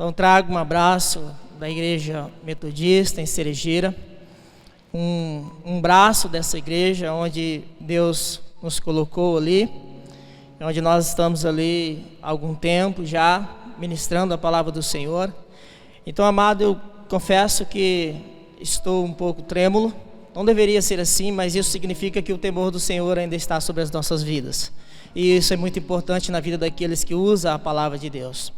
Então trago um abraço da Igreja Metodista em Cerejeira, um braço dessa igreja onde Deus nos colocou ali, onde nós estamos ali há algum tempo já ministrando a palavra do Senhor. Então, amado, eu confesso que estou um pouco trêmulo. Não deveria ser assim, mas isso significa que o temor do Senhor ainda está sobre as nossas vidas. E isso é muito importante na vida daqueles que usam a palavra de Deus.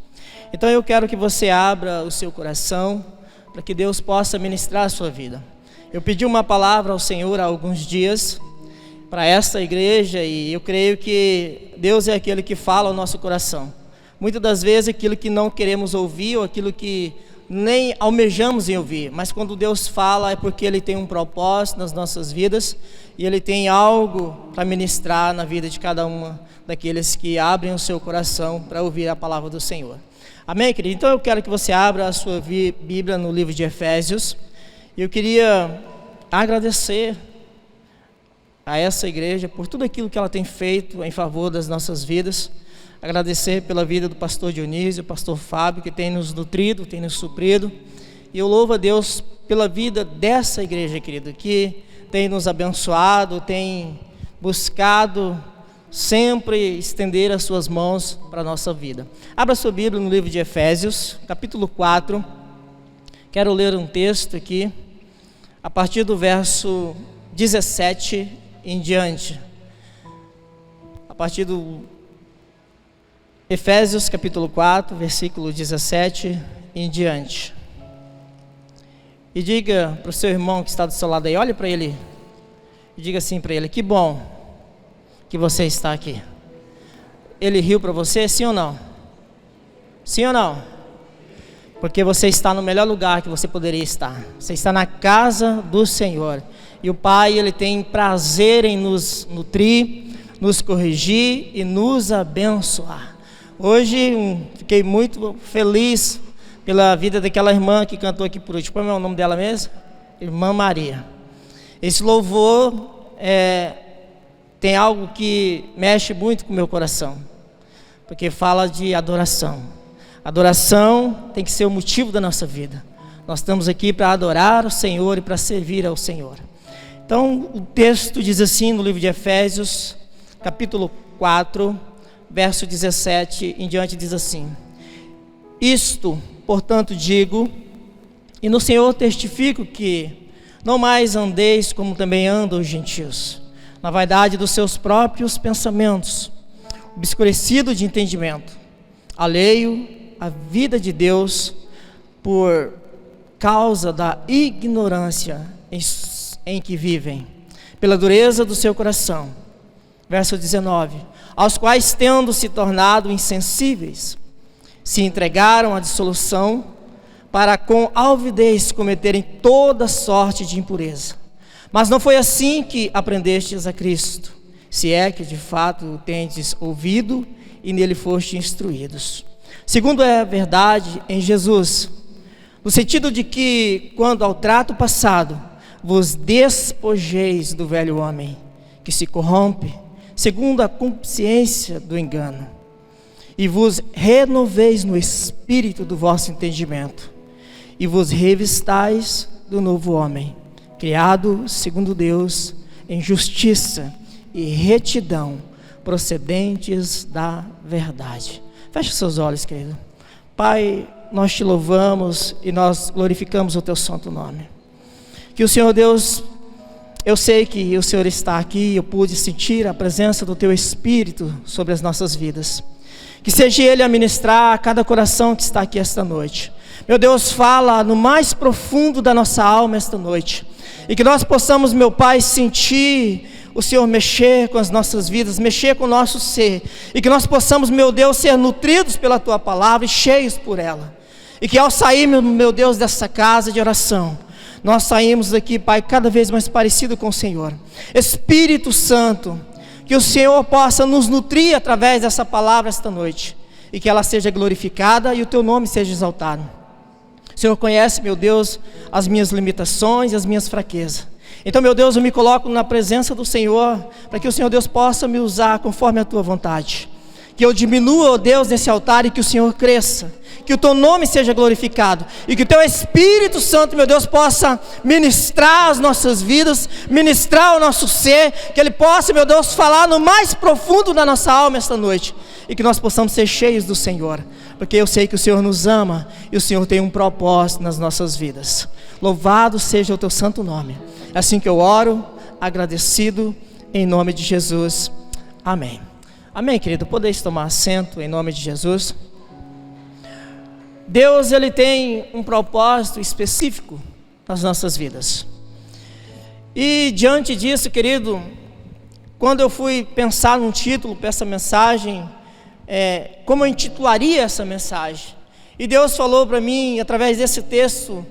Então eu quero que você abra o seu coração para que Deus possa ministrar a sua vida. Eu pedi uma palavra ao Senhor há alguns dias para esta igreja e eu creio que Deus é aquele que fala ao nosso coração. Muitas das vezes aquilo que não queremos ouvir ou aquilo que nem almejamos em ouvir, mas quando Deus fala é porque Ele tem um propósito nas nossas vidas e Ele tem algo para ministrar na vida de cada uma daqueles que abrem o seu coração para ouvir a palavra do Senhor. Amém, querido? Então eu quero que você abra a sua Bíblia no livro de Efésios. Eu queria agradecer a essa igreja por tudo aquilo que ela tem feito em favor das nossas vidas. Agradecer pela vida do pastor Dionísio, pastor Fábio, que tem nos nutrido, tem nos suprido. E eu louvo a Deus pela vida dessa igreja, querido, que tem nos abençoado, tem buscado sempre estender as suas mãos para a nossa vida. Abra sua Bíblia no livro de Efésios, capítulo 4. Quero ler um texto aqui, a partir do verso 17 em diante. A partir do Efésios capítulo 4, versículo 17 em diante. E diga para o seu irmão que está do seu lado aí, olhe para ele e diga assim para ele: que bom que você está aqui. Ele riu para você, sim ou não? Sim ou não? Porque você está no melhor lugar que você poderia estar. Você está na casa do Senhor. E o Pai, Ele tem prazer em nos nutrir, nos corrigir e nos abençoar. Hoje fiquei muito feliz pela vida daquela irmã que cantou aqui por último. Qual é o nome dela mesmo? Irmã Maria. Esse louvor tem algo que mexe muito com o meu coração, porque fala de adoração. Adoração tem que ser o motivo da nossa vida. Nós estamos aqui para adorar o Senhor e para servir ao Senhor. Então o texto diz assim no livro de Efésios, capítulo 4, verso 17 em diante, diz assim: isto, portanto, digo, e no Senhor testifico que não mais andeis como também andam os gentios, na vaidade dos seus próprios pensamentos, obscurecido de entendimento, alheio à vida de Deus por causa da ignorância em que vivem, pela dureza do seu coração. Verso 19: aos quais, tendo se tornado insensíveis, se entregaram à dissolução, para com alvidez cometerem toda sorte de impureza. Mas não foi assim que aprendestes a Cristo, se é que de fato o tendes ouvido e nele fostes instruídos, segundo é a verdade em Jesus, no sentido de que, quando ao trato passado, vos despojeis do velho homem, que se corrompe segundo a consciência do engano, e vos renoveis no espírito do vosso entendimento, e vos revistais do novo homem, criado segundo Deus, em justiça e retidão, procedentes da verdade. Feche seus olhos, querido. Pai, nós te louvamos e nós glorificamos o teu santo nome. Que o Senhor Deus, eu sei que o Senhor está aqui, eu pude sentir a presença do teu Espírito sobre as nossas vidas. Que seja Ele a ministrar a cada coração que está aqui esta noite. Meu Deus, fala no mais profundo da nossa alma esta noite. E que nós possamos, meu Pai, sentir o Senhor mexer com as nossas vidas, mexer com o nosso ser. E que nós possamos, meu Deus, ser nutridos pela Tua palavra e cheios por ela. E que ao sair, meu Deus, dessa casa de oração, nós saímos daqui, Pai, cada vez mais parecido com o Senhor. Espírito Santo, que o Senhor possa nos nutrir através dessa palavra esta noite. E que ela seja glorificada e o Teu nome seja exaltado. O Senhor conhece, meu Deus, as minhas limitações e as minhas fraquezas. Então, meu Deus, eu me coloco na presença do Senhor, para que o Senhor Deus possa me usar conforme a Tua vontade. Que eu diminua, ó Deus, nesse altar e que o Senhor cresça. Que o teu nome seja glorificado. E que o teu Espírito Santo, meu Deus, possa ministrar as nossas vidas, ministrar o nosso ser. Que ele possa, meu Deus, falar no mais profundo da nossa alma esta noite. E que nós possamos ser cheios do Senhor. Porque eu sei que o Senhor nos ama e o Senhor tem um propósito nas nossas vidas. Louvado seja o teu santo nome. É assim que eu oro, agradecido, em nome de Jesus. Amém. Amém, querido. Podeis tomar assento em nome de Jesus. Deus, ele tem um propósito específico nas nossas vidas. E diante disso, querido, quando eu fui pensar num título para essa mensagem, como eu intitularia essa mensagem? E Deus falou para mim, através desse texto,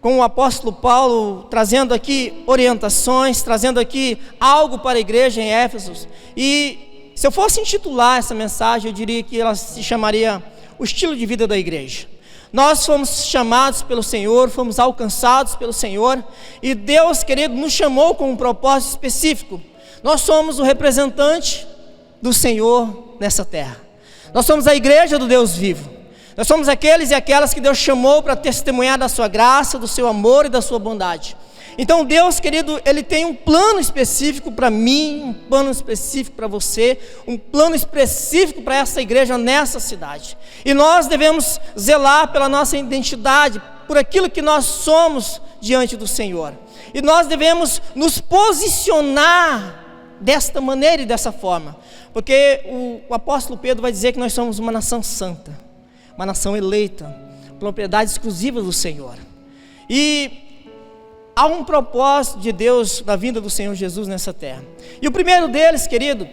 com o apóstolo Paulo, trazendo aqui orientações, trazendo aqui algo para a igreja em Éfeso. E se eu fosse intitular essa mensagem, eu diria que ela se chamaria o estilo de vida da igreja. Nós fomos chamados pelo Senhor, fomos alcançados pelo Senhor, e Deus, querido, nos chamou com um propósito específico. Nós somos o representante do Senhor nessa terra. Nós somos a igreja do Deus vivo. Nós somos aqueles e aquelas que Deus chamou para testemunhar da sua graça, do seu amor e da sua bondade. Então Deus, querido, ele tem um plano específico para mim, um plano específico para você, um plano específico para essa igreja nessa cidade. E nós devemos zelar pela nossa identidade, por aquilo que nós somos diante do Senhor. E nós devemos nos posicionar desta maneira e dessa forma. Porque o apóstolo Pedro vai dizer que nós somos uma nação santa, uma nação eleita, propriedade exclusiva do Senhor. E há um propósito de Deus na vinda do Senhor Jesus nessa terra. E o primeiro deles, querido,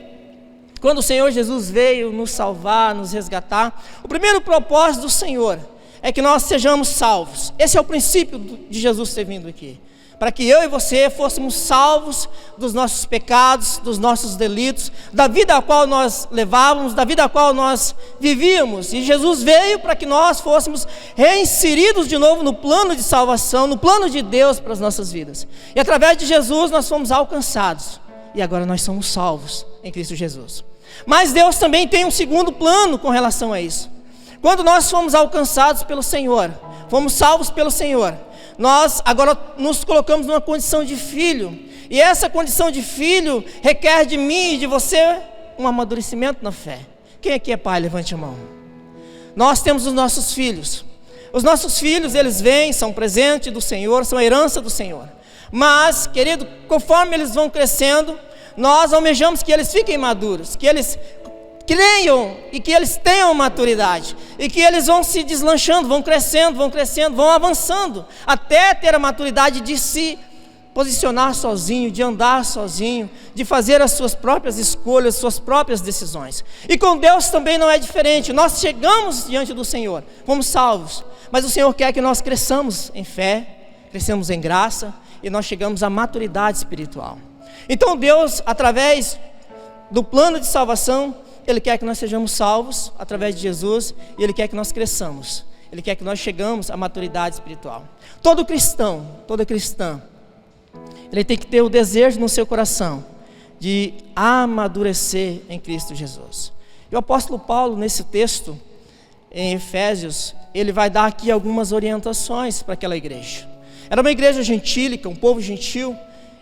quando o Senhor Jesus veio nos salvar, nos resgatar, o primeiro propósito do Senhor é que nós sejamos salvos. Esse é o princípio de Jesus ter vindo aqui. Para que eu e você fôssemos salvos dos nossos pecados, dos nossos delitos, da vida a qual nós levávamos, da vida a qual nós vivíamos. E Jesus veio para que nós fôssemos reinseridos de novo no plano de salvação, no plano de Deus para as nossas vidas. E através de Jesus nós fomos alcançados. E agora nós somos salvos em Cristo Jesus. Mas Deus também tem um segundo plano com relação a isso. Quando nós fomos alcançados pelo Senhor, fomos salvos pelo Senhor, nós agora nos colocamos numa condição de filho, e essa condição de filho requer de mim e de você um amadurecimento na fé. Quem aqui é pai? Levante a mão. Nós temos os nossos filhos. Os nossos filhos, eles vêm, são presente do Senhor, são a herança do Senhor. Mas, querido, conforme eles vão crescendo, nós almejamos que eles fiquem maduros, que eles creiam e que eles tenham maturidade, e que eles vão se deslanchando, vão crescendo, vão avançando, até ter a maturidade de se posicionar sozinho, de andar sozinho, de fazer as suas próprias escolhas, suas próprias decisões. E com Deus também não é diferente. Nós chegamos diante do Senhor, fomos salvos, mas o Senhor quer que nós cresçamos em fé, cresçamos em graça, e nós chegamos à maturidade espiritual. Então Deus, através do plano de salvação, Ele quer que nós sejamos salvos através de Jesus, e Ele quer que nós cresçamos, Ele quer que nós chegamos à maturidade espiritual. Todo cristão, toda cristã, ele tem que ter o desejo no seu coração de amadurecer em Cristo Jesus. E o apóstolo Paulo, nesse texto, em Efésios, ele vai dar aqui algumas orientações para aquela igreja. Era uma igreja gentílica, um povo gentil,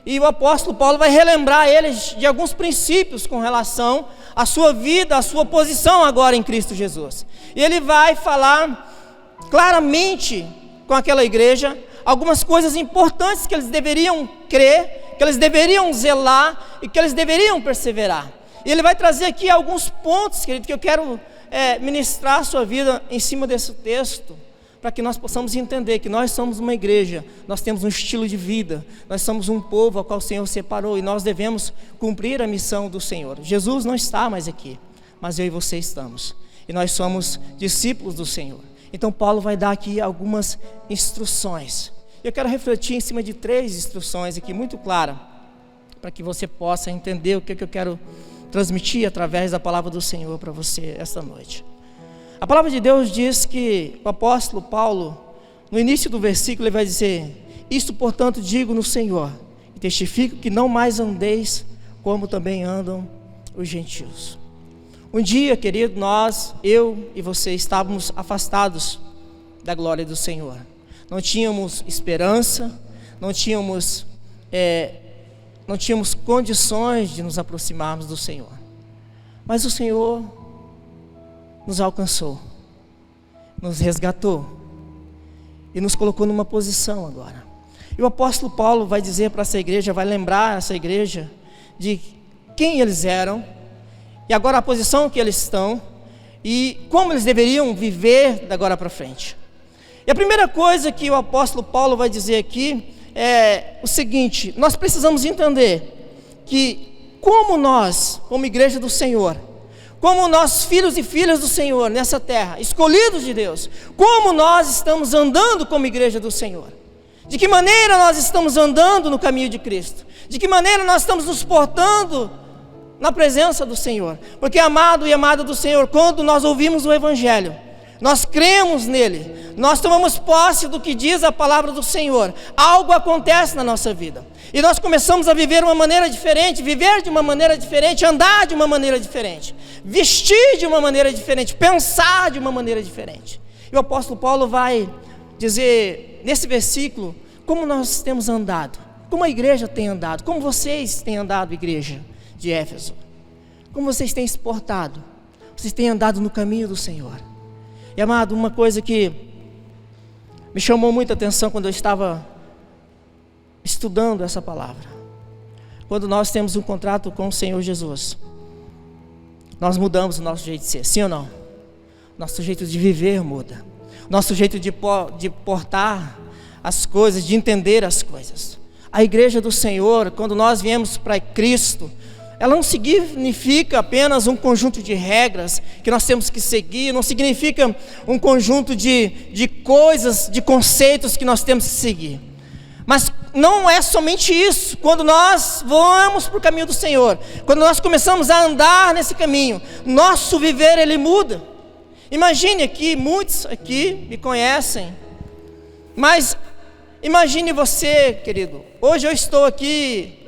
e o apóstolo Paulo vai relembrar eles de alguns princípios com relação à sua vida, à sua posição agora em Cristo Jesus. E ele vai falar claramente com aquela igreja algumas coisas importantes que eles deveriam crer, que eles deveriam zelar e que eles deveriam perseverar. E ele vai trazer aqui alguns pontos, querido, que eu quero ministrar a sua vida em cima desse texto, para que nós possamos entender que nós somos uma igreja, nós temos um estilo de vida, nós somos um povo ao qual o Senhor separou, e nós devemos cumprir a missão do Senhor. Jesus não está mais aqui, mas eu e você estamos, e nós somos discípulos do Senhor. Então Paulo vai dar aqui algumas instruções. Eu quero refletir em cima de 3 instruções aqui, muito claras, para que você possa entender o que eu quero transmitir através da palavra do Senhor para você esta noite. A palavra de Deus diz que o apóstolo Paulo, no início do versículo, ele vai dizer: isto, portanto, digo no Senhor, e testifico que não mais andeis como também andam os gentios. Um dia, querido, eu e você estávamos afastados da glória do Senhor. Não tínhamos esperança, não tínhamos condições de nos aproximarmos do Senhor. Mas o Senhor nos alcançou, nos resgatou e nos colocou numa posição agora. E o apóstolo Paulo vai dizer para essa igreja, vai lembrar essa igreja de quem eles eram, e agora a posição que eles estão, e como eles deveriam viver da agora para frente. E a primeira coisa que o apóstolo Paulo vai dizer aqui é o seguinte: nós precisamos entender que como nós, como igreja do Senhor, como nós filhos e filhas do Senhor nessa terra, escolhidos de Deus, como nós estamos andando como igreja do Senhor, de que maneira nós estamos andando no caminho de Cristo, de que maneira nós estamos nos portando na presença do Senhor. Porque, amado e amada do Senhor, quando nós ouvimos o Evangelho, nós cremos nele, nós tomamos posse do que diz a palavra do Senhor, algo acontece na nossa vida, e nós começamos a viver de uma maneira diferente, viver de uma maneira diferente, andar de uma maneira diferente, vestir de uma maneira diferente, pensar de uma maneira diferente. E o apóstolo Paulo vai dizer nesse versículo como nós temos andado, como a igreja tem andado, como vocês têm andado, igreja de Éfeso, como vocês têm se portado, vocês têm andado no caminho do Senhor. E, amado, uma coisa que me chamou muita atenção quando eu estava estudando essa palavra, quando nós temos um contrato com o Senhor Jesus, nós mudamos o nosso jeito de ser, sim ou não? Nosso jeito de viver muda, nosso jeito de portar as coisas, de entender as coisas. A igreja do Senhor, quando nós viemos para Cristo, ela não significa apenas um conjunto de regras que nós temos que seguir, não significa um conjunto de coisas, de conceitos que nós temos que seguir. Mas não é somente isso. Quando nós vamos para o caminho do Senhor, quando nós começamos a andar nesse caminho, nosso viver ele muda. Imagine aqui, muitos aqui me conhecem, mas imagine você, querido, hoje eu estou aqui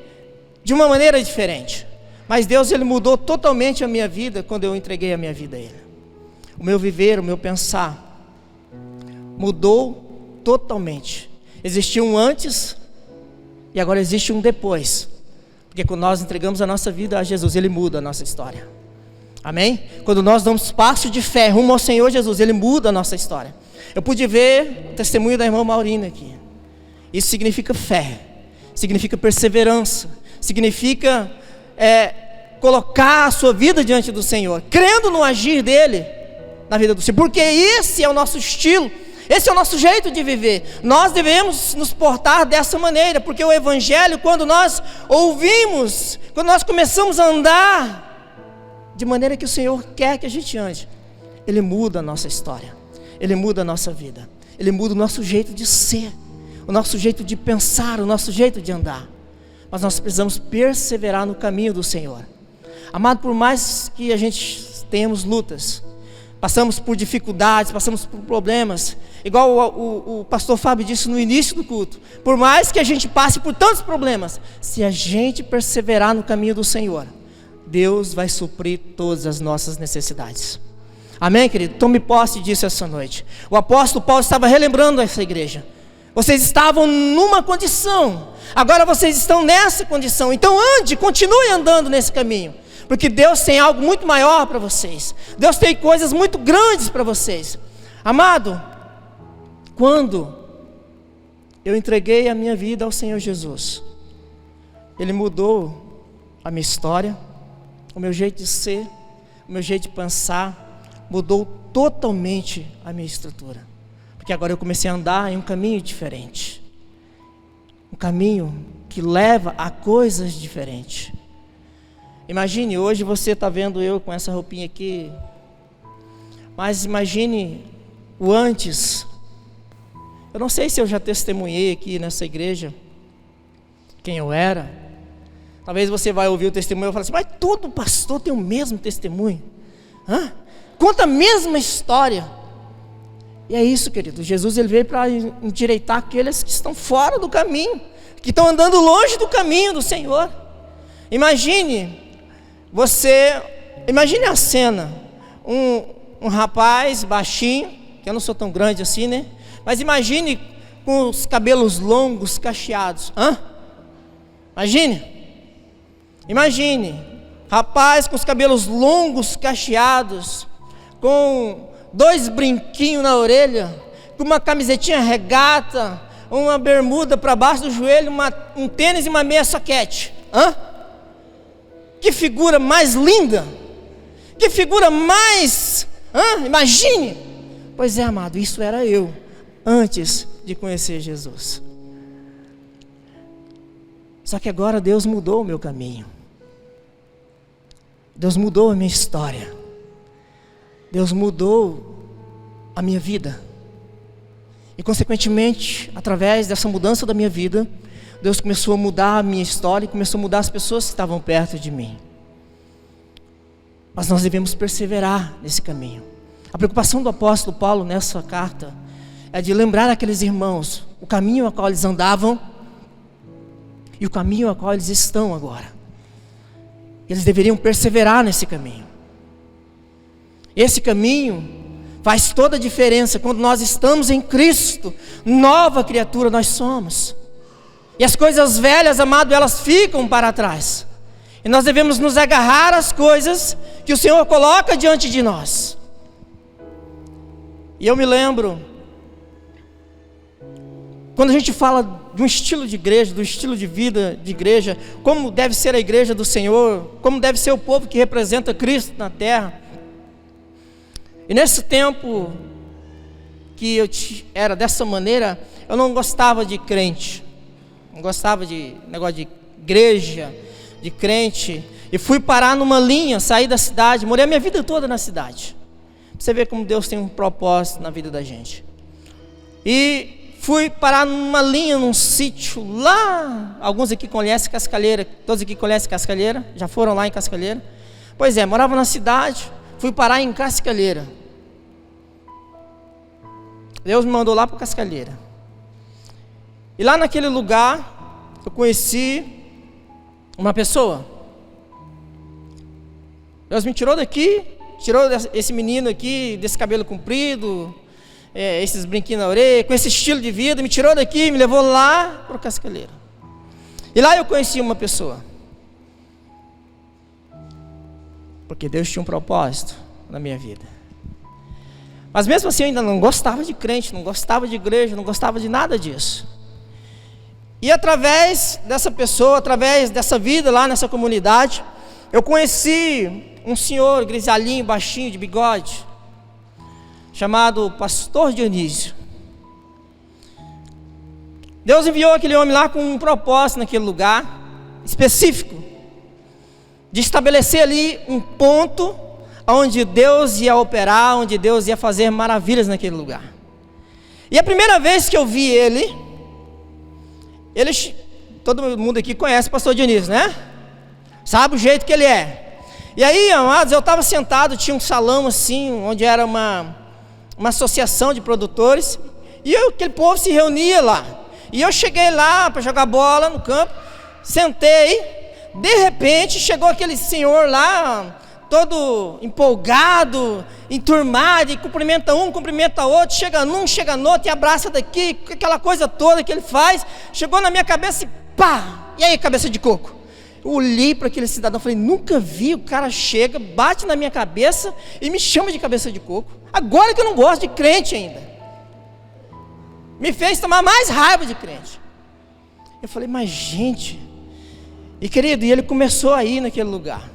de uma maneira diferente, mas Deus ele mudou totalmente a minha vida quando eu entreguei a minha vida a Ele. O meu viver, o meu pensar mudou totalmente. Existia um antes e agora existe um depois, porque quando nós entregamos a nossa vida a Jesus, Ele muda a nossa história. Amém? Quando nós damos passo de fé rumo ao Senhor Jesus, Ele muda a nossa história. Eu pude ver o testemunho da irmã Maurina aqui. Isso significa fé, significa perseverança, significa colocar a sua vida diante do Senhor, crendo no agir dEle na vida do Senhor, porque esse é o nosso estilo, esse é o nosso jeito de viver. Nós devemos nos portar dessa maneira, porque o Evangelho, quando nós ouvimos, quando nós começamos a andar de maneira que o Senhor quer que a gente ande, Ele muda a nossa história, Ele muda a nossa vida, Ele muda o nosso jeito de ser, o nosso jeito de pensar, o nosso jeito de andar. Mas nós precisamos perseverar no caminho do Senhor. Amado, por mais que a gente tenhamos lutas, passamos por dificuldades, passamos por problemas, igual o pastor Fábio disse no início do culto, por mais que a gente passe por tantos problemas, se a gente perseverar no caminho do Senhor, Deus vai suprir todas as nossas necessidades. Amém, querido? Tome posse disso essa noite. O apóstolo Paulo estava relembrando essa igreja. Vocês estavam numa condição, agora vocês estão nessa condição, então ande, continue andando nesse caminho, porque Deus tem algo muito maior para vocês, Deus tem coisas muito grandes para vocês. Amado, quando eu entreguei a minha vida ao Senhor Jesus, Ele mudou a minha história, o meu jeito de ser, o meu jeito de pensar, mudou totalmente a minha estrutura. Porque agora eu comecei a andar em um caminho diferente, um caminho que leva a coisas diferentes. Imagine, hoje você está vendo eu com essa roupinha aqui, mas imagine o antes. Eu não sei se eu já testemunhei aqui nessa igreja quem eu era. Talvez você vai ouvir o testemunho e falar assim, mas todo pastor tem o mesmo testemunho, conta a mesma história. E é isso, querido, Jesus ele veio para endireitar aqueles que estão fora do caminho, que estão andando longe do caminho do Senhor. Imagine você imagine a cena, um rapaz baixinho, que eu não sou tão grande assim, né? Mas imagine com os cabelos longos, cacheados. Imagine, rapaz com os cabelos longos, cacheados, com 2 brinquinhos na orelha, com uma camisetinha regata, uma bermuda para baixo do joelho, um tênis e uma meia soquete. Que figura mais linda! Que figura mais... Imagine! Pois é, amado, isso era eu, antes de conhecer Jesus. Só que agora Deus mudou o meu caminho. Deus mudou a minha história. Deus mudou a minha vida. E consequentemente, através dessa mudança da minha vida, Deus começou a mudar a minha história e começou a mudar as pessoas que estavam perto de mim. Mas nós devemos perseverar nesse caminho. A preocupação do apóstolo Paulo nessa carta é de lembrar aqueles irmãos o caminho ao qual eles andavam e o caminho ao qual eles estão agora. Eles deveriam perseverar nesse caminho. Esse caminho faz toda a diferença. Quando nós estamos em Cristo, nova criatura nós somos. E as coisas velhas, amado, elas ficam para trás. E nós devemos nos agarrar às coisas que o Senhor coloca diante de nós. E eu me lembro, quando a gente fala de um estilo de igreja, do estilo de vida de igreja, como deve ser a igreja do Senhor, como deve ser o povo que representa Cristo na terra. E nesse tempo que eu era dessa maneira, eu não gostava de crente, não gostava de negócio de igreja, de crente, e fui parar numa linha, saí da cidade, morei a minha vida toda na cidade. Você vê como Deus tem um propósito na vida da gente. E fui parar numa linha, num sítio lá, alguns aqui conhecem Cascalheira, todos aqui conhecem Cascalheira, já foram lá em Cascalheira? Pois é, morava na cidade, fui parar em Cascalheira. Deus me mandou lá para Cascalheira. E lá naquele lugar, eu conheci uma pessoa. Deus me tirou daqui, tirou esse menino aqui, desse cabelo comprido, esses brinquinhos na orelha, com esse estilo de vida, me tirou daqui, me levou lá para o Cascalheira. E lá eu conheci uma pessoa. Porque Deus tinha um propósito na minha vida. Mas mesmo assim eu ainda não gostava de crente, não gostava de igreja, não gostava de nada disso. E através dessa pessoa, através dessa vida lá nessa comunidade, eu conheci um senhor grisalhinho, baixinho, de bigode, chamado Pastor Dionísio. Deus enviou aquele homem lá com um propósito naquele lugar específico, de estabelecer ali um ponto onde Deus ia operar, onde Deus ia fazer maravilhas naquele lugar. E a primeira vez que eu vi ele, todo mundo aqui conhece o Pastor Dionísio, né? Sabe o jeito que ele é. E aí, amados, eu estava sentado, tinha um salão assim, onde era uma associação de produtores, e aquele povo se reunia lá. E eu cheguei lá para jogar bola no campo, sentei, de repente chegou aquele senhor lá, todo empolgado, enturmado, e cumprimenta um, cumprimenta outro, chega num, chega no outro, e abraça daqui, aquela coisa toda que ele faz. Chegou na minha cabeça e pá! E aí, cabeça de coco? Eu olhei para aquele cidadão e falei, nunca vi, o cara chega, bate na minha cabeça e me chama de cabeça de coco. Agora que eu não gosto de crente ainda. Me fez tomar mais raiva de crente. Eu falei, mas gente... E querido, e ele começou a ir naquele lugar.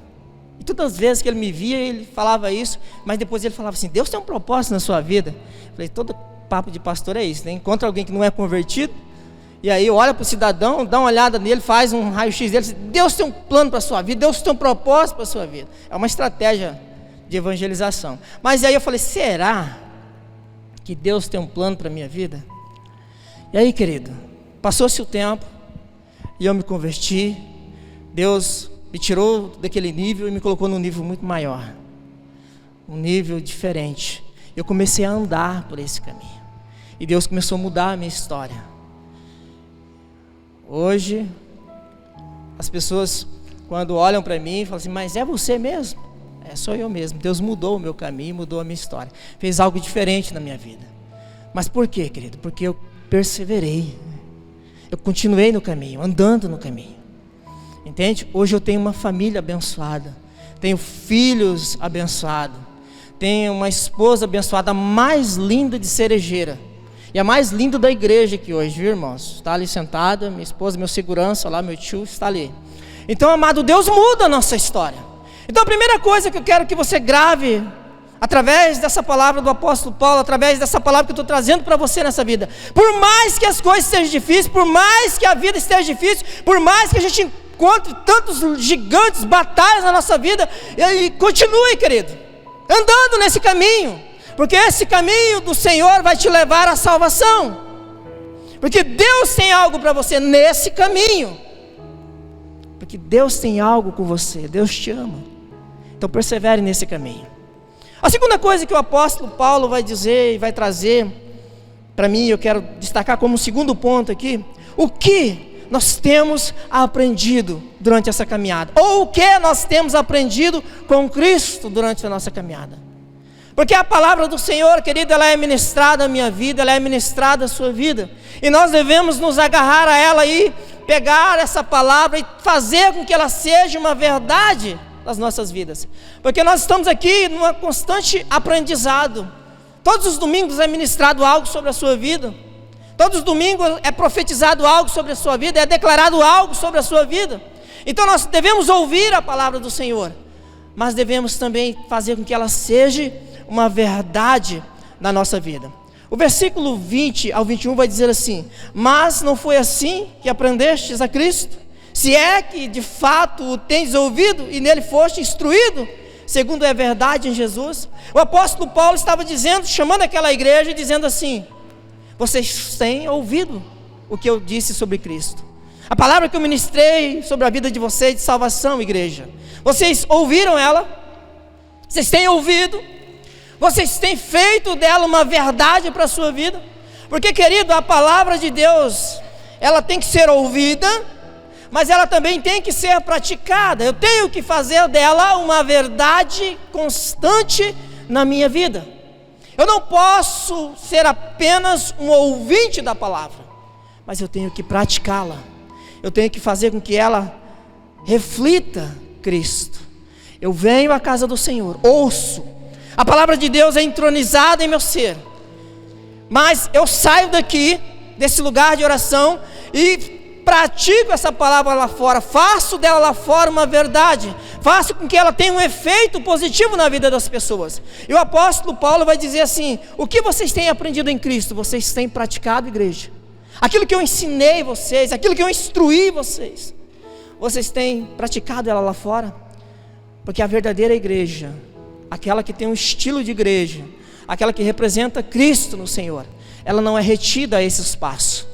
E todas as vezes que ele me via, ele falava isso, mas depois ele falava assim, Deus tem um propósito na sua vida. Eu falei, todo papo de pastor é isso, né? Encontra alguém que não é convertido, e aí olha para o cidadão, dá uma olhada nele, faz um raio-x dele, Deus tem um plano para a sua vida, Deus tem um propósito para a sua vida. É uma estratégia de evangelização. Mas aí eu falei, será que Deus tem um plano para a minha vida? E aí, querido, passou-se o tempo, e eu me converti, Deus me tirou daquele nível e me colocou num nível muito maior, um nível diferente. Eu comecei a andar por esse caminho, e Deus começou a mudar a minha história. Hoje, as pessoas, quando olham para mim, falam assim, mas é você mesmo? Sou eu mesmo. Deus mudou o meu caminho, mudou a minha história. Fez algo diferente na minha vida. Mas por quê, querido? Porque eu perseverei. Eu continuei no caminho, andando no caminho. Entende? Hoje eu tenho uma família abençoada. Tenho filhos abençoados. Tenho uma esposa abençoada, a mais linda de Cerejeira. E a mais linda da igreja aqui hoje, viu, irmãos? Está ali sentada, minha esposa, meu segurança lá, meu tio, está ali. Então, amado, Deus muda a nossa história. Então, a primeira coisa que eu quero que você grave, através dessa palavra do apóstolo Paulo, através dessa palavra que eu estou trazendo para você nessa vida. Por mais que as coisas estejam difíceis, por mais que a vida esteja difícil, por mais que a gente encontre tantos gigantes, batalhas na nossa vida, e continue, querido, andando nesse caminho. Porque esse caminho do Senhor vai te levar à salvação. Porque Deus tem algo para você nesse caminho. Porque Deus tem algo com você, Deus te ama. Então persevere nesse caminho. A segunda coisa que o apóstolo Paulo vai dizer e vai trazer para mim, eu quero destacar como segundo ponto aqui, o que nós temos aprendido durante essa caminhada, ou o que nós temos aprendido com Cristo durante a nossa caminhada. Porque a palavra do Senhor, querido, ela é ministrada à minha vida, ela é ministrada à sua vida, e nós devemos nos agarrar a ela e pegar essa palavra e fazer com que ela seja uma verdade das nossas vidas, porque nós estamos aqui numa constante aprendizado. Todos os domingos é ministrado algo sobre a sua vida, todos os domingos é profetizado algo sobre a sua vida, é declarado algo sobre a sua vida. Então nós devemos ouvir a palavra do Senhor, mas devemos também fazer com que ela seja uma verdade na nossa vida. O versículo 20 ao 21 vai dizer assim: mas não foi assim que aprendestes a Cristo, se é que de fato o tendes ouvido e nele foste instruído, segundo é verdade em Jesus. O apóstolo Paulo estava dizendo, chamando aquela igreja e dizendo assim: vocês têm ouvido o que eu disse sobre Cristo, a palavra que eu ministrei sobre a vida de vocês de salvação, igreja, vocês ouviram ela, vocês têm ouvido, vocês têm feito dela uma verdade para a sua vida. Porque, querido, a palavra de Deus, ela tem que ser ouvida, mas ela também tem que ser praticada. Eu tenho que fazer dela uma verdade constante na minha vida. Eu não posso ser apenas um ouvinte da palavra, mas eu tenho que praticá-la. Eu tenho que fazer com que ela reflita Cristo. Eu venho à casa do Senhor, ouço, a palavra de Deus é entronizada em meu ser, mas eu saio daqui, desse lugar de oração, e pratico essa palavra lá fora, faço dela lá fora uma verdade, faço com que ela tenha um efeito positivo na vida das pessoas. E o apóstolo Paulo vai dizer assim: o que vocês têm aprendido em Cristo, vocês têm praticado, igreja? Aquilo que eu ensinei vocês, aquilo que eu instruí vocês, vocês têm praticado ela lá fora? Porque a verdadeira igreja, aquela que tem um estilo de igreja, aquela que representa Cristo no Senhor, ela não é retida a esse espaço.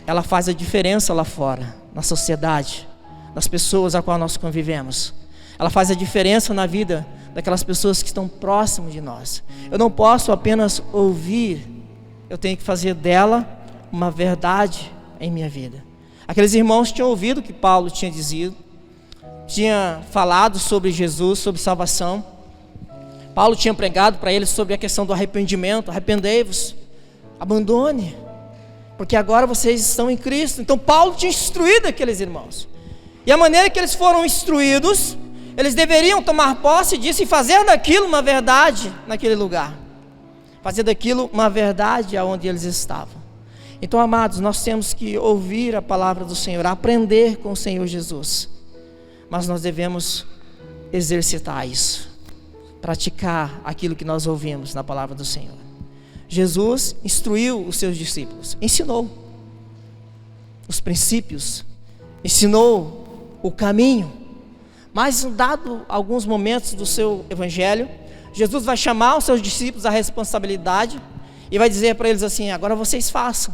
Ela faz a diferença lá fora, na sociedade, nas pessoas a qual nós convivemos. Ela faz a diferença na vida daquelas pessoas que estão próximas de nós. Eu não posso apenas ouvir, eu tenho que fazer dela uma verdade em minha vida. Aqueles irmãos tinham ouvido o que Paulo tinha dizido, tinha falado sobre Jesus, sobre salvação. Paulo tinha pregado para eles sobre a questão do arrependimento: arrependei-vos, abandone, porque agora vocês estão em Cristo. Então Paulo tinha instruído aqueles irmãos, e a maneira que eles foram instruídos, eles deveriam tomar posse disso e fazer daquilo uma verdade naquele lugar, fazer daquilo uma verdade aonde eles estavam. Então, amados, nós temos que ouvir a palavra do Senhor, aprender com o Senhor Jesus, mas nós devemos exercitar isso, praticar aquilo que nós ouvimos na palavra do Senhor. Jesus instruiu os seus discípulos, ensinou os princípios, ensinou o caminho, mas dado alguns momentos do seu evangelho, Jesus vai chamar os seus discípulos à responsabilidade e vai dizer para eles assim: agora vocês façam,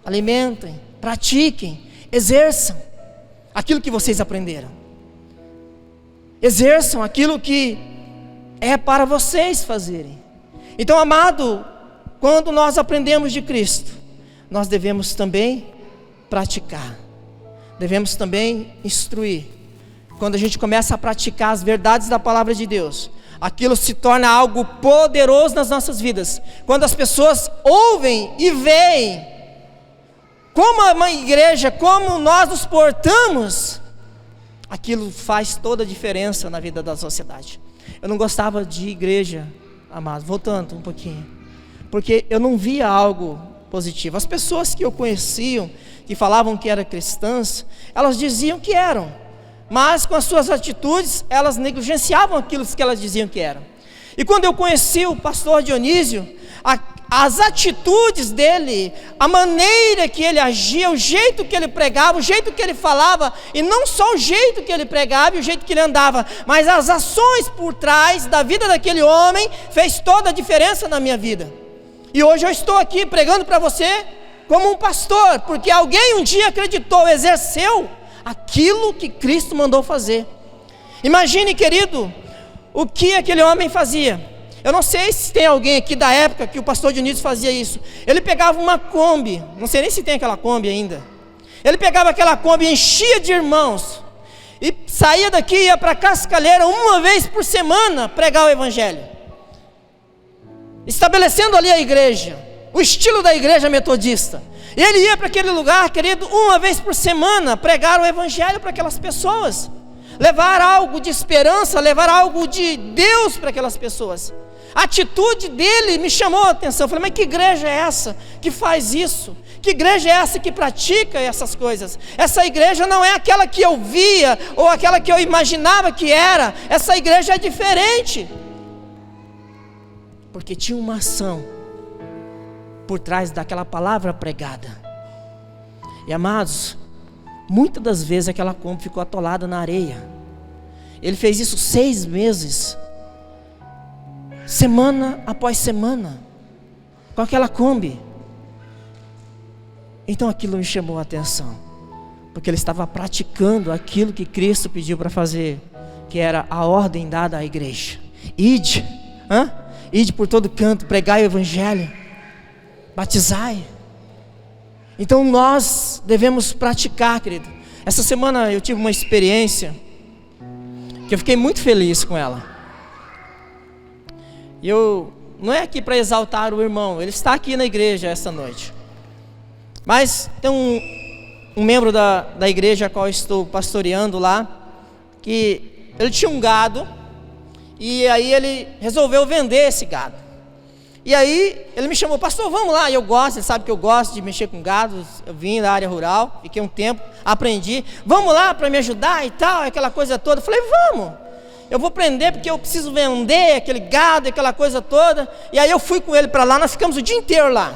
alimentem, pratiquem, exerçam aquilo que vocês aprenderam. Exerçam aquilo que é para vocês fazerem. Então, amado, quando nós aprendemos de Cristo, nós devemos também praticar, devemos também instruir, quando a gente começa a praticar as verdades da palavra de Deus, aquilo se torna algo poderoso nas nossas vidas. Quando as pessoas ouvem e veem como uma igreja, como nós nos portamos, aquilo faz toda a diferença na vida da sociedade. Eu não gostava de igreja, amados, voltando um pouquinho, porque eu não via algo positivo. As pessoas que eu conhecia, que falavam que eram cristãs, elas diziam que eram, mas com as suas atitudes, elas negligenciavam aquilo que elas diziam que eram. E quando eu conheci o pastor Dionísio, as atitudes dele, a maneira que ele agia, o jeito que ele pregava, o jeito que ele falava, e não só o jeito que ele pregava e o jeito que ele andava, mas as ações por trás da vida daquele homem, fez toda a diferença na minha vida. E hoje eu estou aqui pregando para você como um pastor, porque alguém um dia acreditou, exerceu aquilo que Cristo mandou fazer. Imagine, querido, o que aquele homem fazia. Eu não sei se tem alguém aqui da época que o pastor Dionísio fazia isso. Ele pegava uma Kombi, não sei nem se tem aquela Kombi ainda. Ele pegava aquela Kombi, enchia de irmãos, e saía daqui e ia para Cascalheira uma vez por semana pregar o evangelho, estabelecendo ali a igreja, o estilo da igreja metodista. E ele ia para aquele lugar, querido, uma vez por semana pregar o evangelho para aquelas pessoas, levar algo de esperança, levar algo de Deus para aquelas pessoas. A atitude dele me chamou a atenção. Eu falei, mas que igreja é essa que faz isso? Que igreja é essa que pratica essas coisas? Essa igreja não é aquela que eu via, ou aquela que eu imaginava que era. Essa igreja é diferente, porque tinha uma ação por trás daquela palavra pregada. E amados, muitas das vezes aquela Kombi ficou atolada na areia. Ele fez isso 6 meses, semana após semana, com aquela Kombi. Então aquilo me chamou a atenção, porque ele estava praticando aquilo que Cristo pediu para fazer, que era a ordem dada à igreja: ide, ide por todo canto, pregai o evangelho, batizai. Então nós devemos praticar, querido. Essa semana eu tive uma experiência que eu fiquei muito feliz com ela. E eu não é aqui para exaltar o irmão, ele está aqui na igreja esta noite, mas tem um membro da igreja a qual eu estou pastoreando lá, que ele tinha um gado, e aí ele resolveu vender esse gado. E aí ele me chamou: pastor, vamos lá. E eu gosto, ele sabe que eu gosto de mexer com gado. Eu vim da área rural, fiquei um tempo, aprendi. Vamos lá para me ajudar e tal, aquela coisa toda. Eu falei, vamos, eu vou aprender, porque eu preciso vender aquele gado, aquela coisa toda. E aí eu fui com ele para lá, nós ficamos o dia inteiro lá.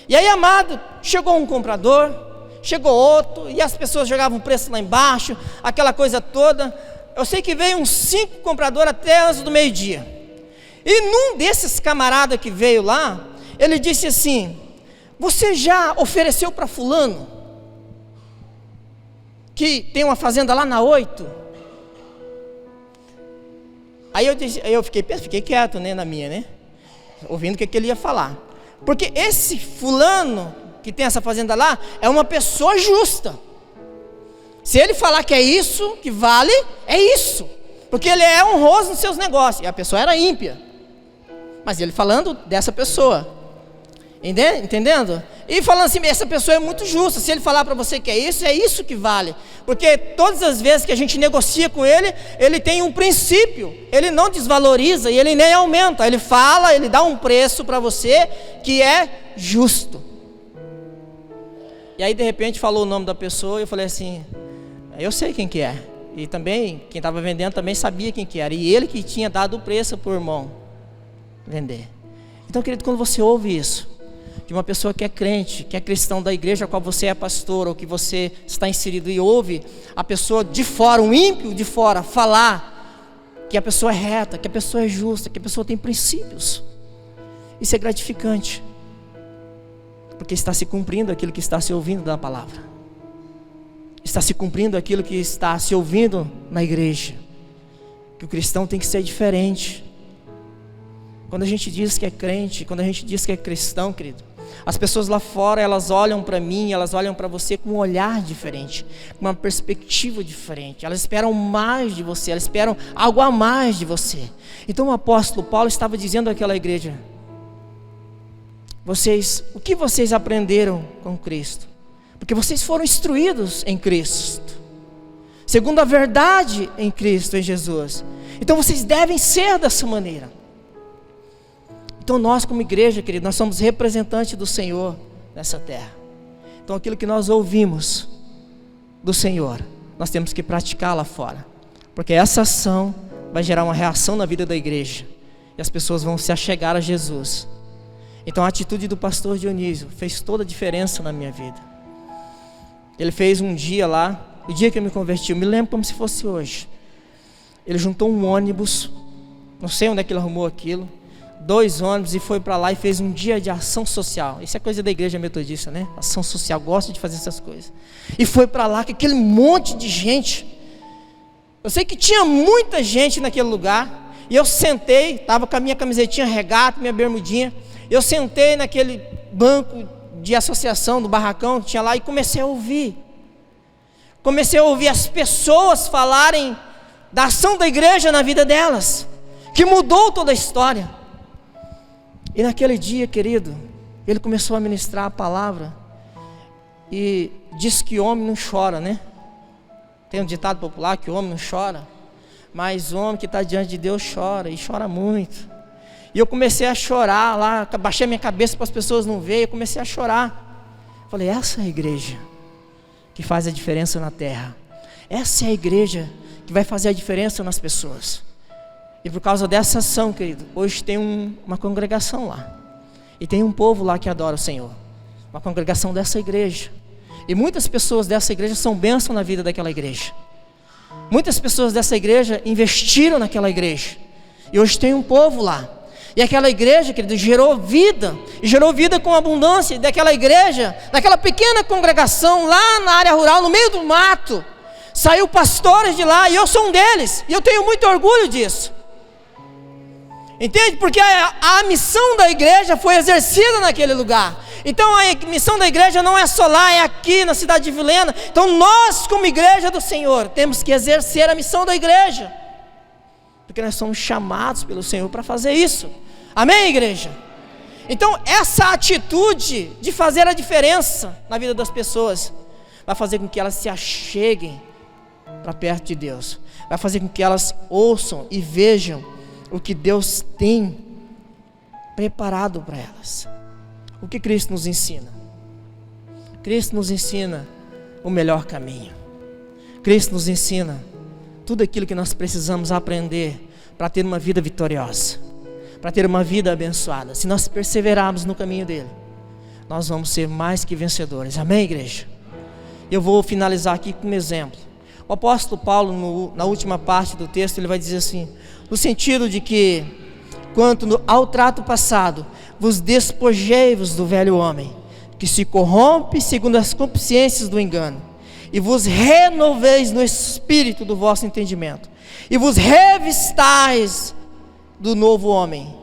E aí, amado, chegou um comprador, chegou outro, e as pessoas jogavam preço lá embaixo, aquela coisa toda. Eu sei que veio uns 5 compradores até antes do meio-dia. E num desses camaradas que veio lá, ele disse assim: você já ofereceu para fulano, que tem uma fazenda lá na 8? Aí eu fiquei quieto, né, na minha, né, ouvindo o que ele ia falar. Porque esse fulano que tem essa fazenda lá é uma pessoa justa. Se ele falar que é isso que vale, é isso, porque ele é honroso nos seus negócios. E a pessoa era ímpia, mas ele falando dessa pessoa, entendendo? E falando assim, essa pessoa é muito justa. Se ele falar para você que é isso que vale. Porque todas as vezes que a gente negocia com ele, ele tem um princípio, ele não desvaloriza e ele nem aumenta. Ele fala, ele dá um preço para você que é justo. E aí de repente falou o nome da pessoa, e eu falei assim, eu sei quem que é. E também, quem estava vendendo também sabia quem que era, e ele que tinha dado o preço para o irmão vender. Então, querido, quando você ouve isso de uma pessoa que é crente, que é cristão da igreja a qual você é pastor, ou que você está inserido, e ouve a pessoa de fora, um ímpio de fora, falar que a pessoa é reta, que a pessoa é justa, que a pessoa tem princípios, isso é gratificante, porque está se cumprindo aquilo que está se ouvindo da palavra, está se cumprindo aquilo que está se ouvindo na igreja, que o cristão tem que ser diferente. Quando a gente diz que é crente, quando a gente diz que é cristão, querido, As pessoas lá fora, elas olham para mim, elas olham para você com um olhar diferente, com uma perspectiva diferente. Elas esperam mais de você, elas esperam algo a mais de você. Então o apóstolo Paulo estava dizendo àquela igreja: o que vocês aprenderam com Cristo? Porque vocês foram instruídos em Cristo, segundo a verdade em Cristo, em Jesus. Então vocês devem ser dessa maneira. Então nós como igreja, querido, nós somos representantes do Senhor nessa terra. Então aquilo que nós ouvimos do Senhor, nós temos que praticar lá fora, porque essa ação vai gerar uma reação na vida da igreja, e as pessoas vão se achegar a Jesus. Então a atitude do pastor Dionísio fez toda a diferença na minha vida. Ele fez um dia lá, o dia que eu me converti, eu me lembro como se fosse hoje. Ele juntou um ônibus, não sei onde é que ele arrumou aquilo, 2 ônibus, e foi para lá e fez um dia de ação social. Isso é coisa da igreja metodista, né? Ação social, gosta de fazer essas coisas. E foi para lá com aquele monte de gente. Eu sei que tinha muita gente naquele lugar. E eu sentei, estava com a minha camisetinha regata, minha bermudinha. Eu sentei naquele banco de associação do barracão que tinha lá e comecei a ouvir. Comecei a ouvir as pessoas falarem da ação da igreja na vida delas, que mudou toda a história. E naquele dia, querido, ele começou a ministrar a palavra e diz que homem não chora, né? Tem um ditado popular que o homem não chora, mas o homem que está diante de Deus chora, e chora muito. E eu comecei a chorar lá, baixei a minha cabeça para as pessoas não verem, eu comecei a chorar. Falei, essa é a igreja que faz a diferença na terra. Essa é a igreja que vai fazer a diferença nas pessoas. E por causa dessa ação, querido, hoje tem uma congregação lá. E tem um povo lá que adora o Senhor. Uma congregação dessa igreja. E muitas pessoas dessa igreja são bênção na vida daquela igreja. Muitas pessoas dessa igreja investiram naquela igreja. E hoje tem um povo lá. E aquela igreja, querido, gerou vida. E gerou vida com abundância. E daquela igreja, daquela pequena congregação lá na área rural, no meio do mato, saiu pastores de lá. E eu sou um deles. E eu tenho muito orgulho disso. Entende? Porque a missão da igreja foi exercida naquele lugar. Então a missão da igreja não é só lá, é aqui na cidade de Vilhena. Então nós como igreja do Senhor temos que exercer a missão da igreja, porque nós somos chamados pelo Senhor para fazer isso. Amém, igreja? Então essa atitude de fazer a diferença na vida das pessoas vai fazer com que elas se acheguem para perto de Deus. Vai fazer com que elas ouçam e vejam o que Deus tem preparado para elas. O que Cristo nos ensina? Cristo nos ensina o melhor caminho. Cristo nos ensina tudo aquilo que nós precisamos aprender para ter uma vida vitoriosa, para ter uma vida abençoada. Se nós perseverarmos no caminho dele, nós vamos ser mais que vencedores. Amém, igreja? Eu vou finalizar aqui com um exemplo. O apóstolo Paulo, na última parte do texto, ele vai dizer assim, no sentido de que, quanto ao trato passado, vos despojei-vos do velho homem, que se corrompe segundo as concupiscências do engano, e vos renoveis no espírito do vosso entendimento, e vos revistais do novo homem,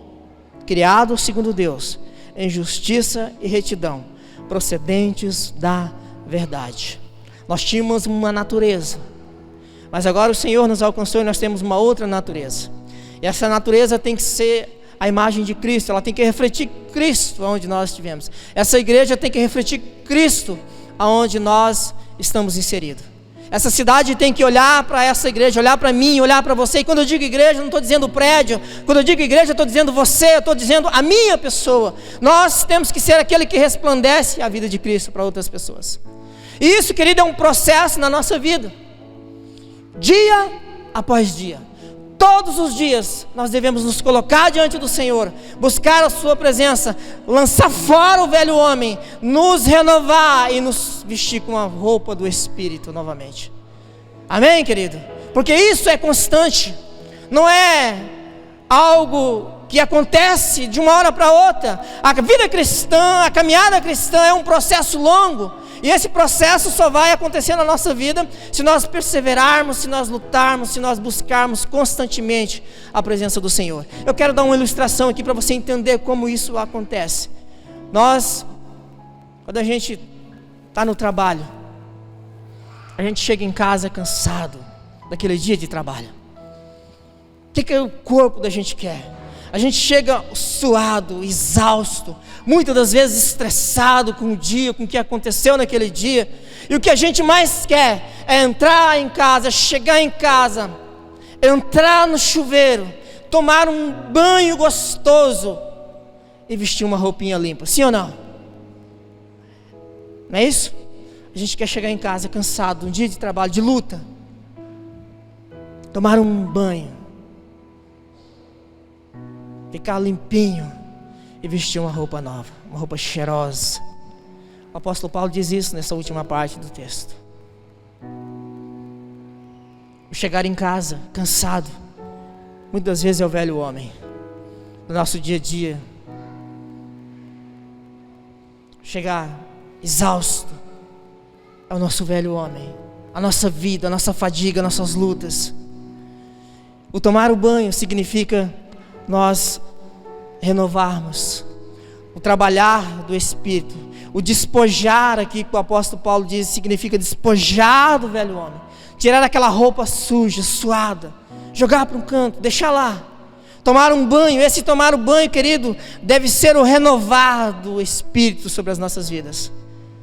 criado segundo Deus, em justiça e retidão, procedentes da verdade. Nós tínhamos uma natureza, mas agora o Senhor nos alcançou e nós temos uma outra natureza. E essa natureza tem que ser a imagem de Cristo, ela tem que refletir Cristo aonde nós estivemos. Essa igreja tem que refletir Cristo aonde nós estamos inseridos. Essa cidade tem que olhar para essa igreja, olhar para mim, olhar para você. E quando eu digo igreja, eu não estou dizendo prédio. Quando eu digo igreja, eu estou dizendo você, eu estou dizendo a minha pessoa. Nós temos que ser aquele que resplandece a vida de Cristo para outras pessoas. E isso, querido, é um processo na nossa vida. Dia após dia. Todos os dias nós devemos nos colocar diante do Senhor, buscar a sua presença, lançar fora o velho homem, nos renovar e nos vestir com a roupa do Espírito novamente. Amém, querido? Porque isso é constante, não é algo que acontece de uma hora para outra. A vida cristã, a caminhada cristã é um processo longo. E esse processo só vai acontecer na nossa vida se nós perseverarmos, se nós lutarmos, se nós buscarmos constantemente a presença do Senhor. Eu quero dar uma ilustração aqui para você entender como isso acontece. Nós Quando a gente está no trabalho, a gente chega em casa cansado daquele dia de trabalho. O que o corpo da gente quer? A gente chega suado, exausto, muitas das vezes estressado com o dia, com o que aconteceu naquele dia. E o que a gente mais quer é entrar em casa, chegar em casa, entrar no chuveiro, tomar um banho gostoso e vestir uma roupinha limpa. Sim ou não? Não é isso? A gente quer chegar em casa cansado, um dia de trabalho, de luta, tomar um banho, ficar limpinho e vestir uma roupa nova, uma roupa cheirosa. O apóstolo Paulo diz isso nessa última parte do texto. O chegar em casa cansado, muitas vezes é o velho homem, no nosso dia a dia. Chegar exausto é o nosso velho homem, a nossa vida, a nossa fadiga, nossas lutas. O tomar o banho significa nós renovarmos, o trabalhar do Espírito, o despojar, aqui que o apóstolo Paulo diz, significa despojar do velho homem, tirar aquela roupa suja, suada, jogar para um canto, deixar lá, tomar um banho. Esse tomar o banho, querido, deve ser o renovar do Espírito sobre as nossas vidas,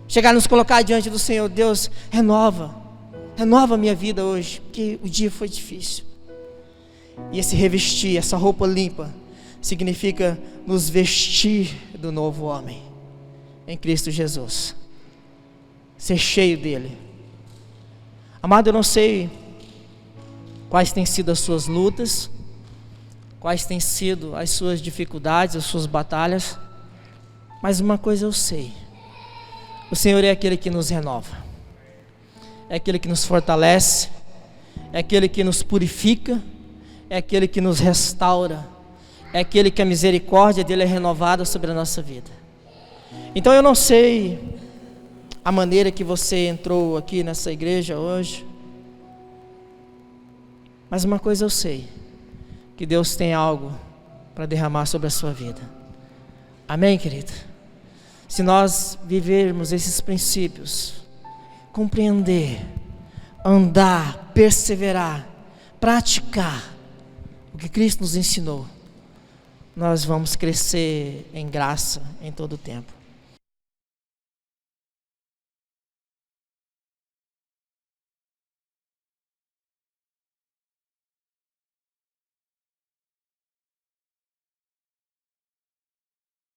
chegar a nos colocar diante do Senhor. Deus, renova a minha vida hoje, porque o dia foi difícil. E esse revestir, essa roupa limpa, significa nos vestir do novo homem, em Cristo Jesus, ser cheio dele. Amado, eu não sei quais têm sido as suas lutas, quais têm sido as suas dificuldades, as suas batalhas, mas uma coisa eu sei: o Senhor é aquele que nos renova, é aquele que nos fortalece, é aquele que nos purifica, é aquele que nos restaura, é aquele que a misericórdia dele é renovada sobre a nossa vida. Então eu não sei a maneira que você entrou aqui nessa igreja hoje, mas uma coisa eu sei: que Deus tem algo para derramar sobre a sua vida. Amém, querido? Se nós vivermos esses princípios, compreender, andar, perseverar, praticar o que Cristo nos ensinou, nós vamos crescer em graça em todo o tempo.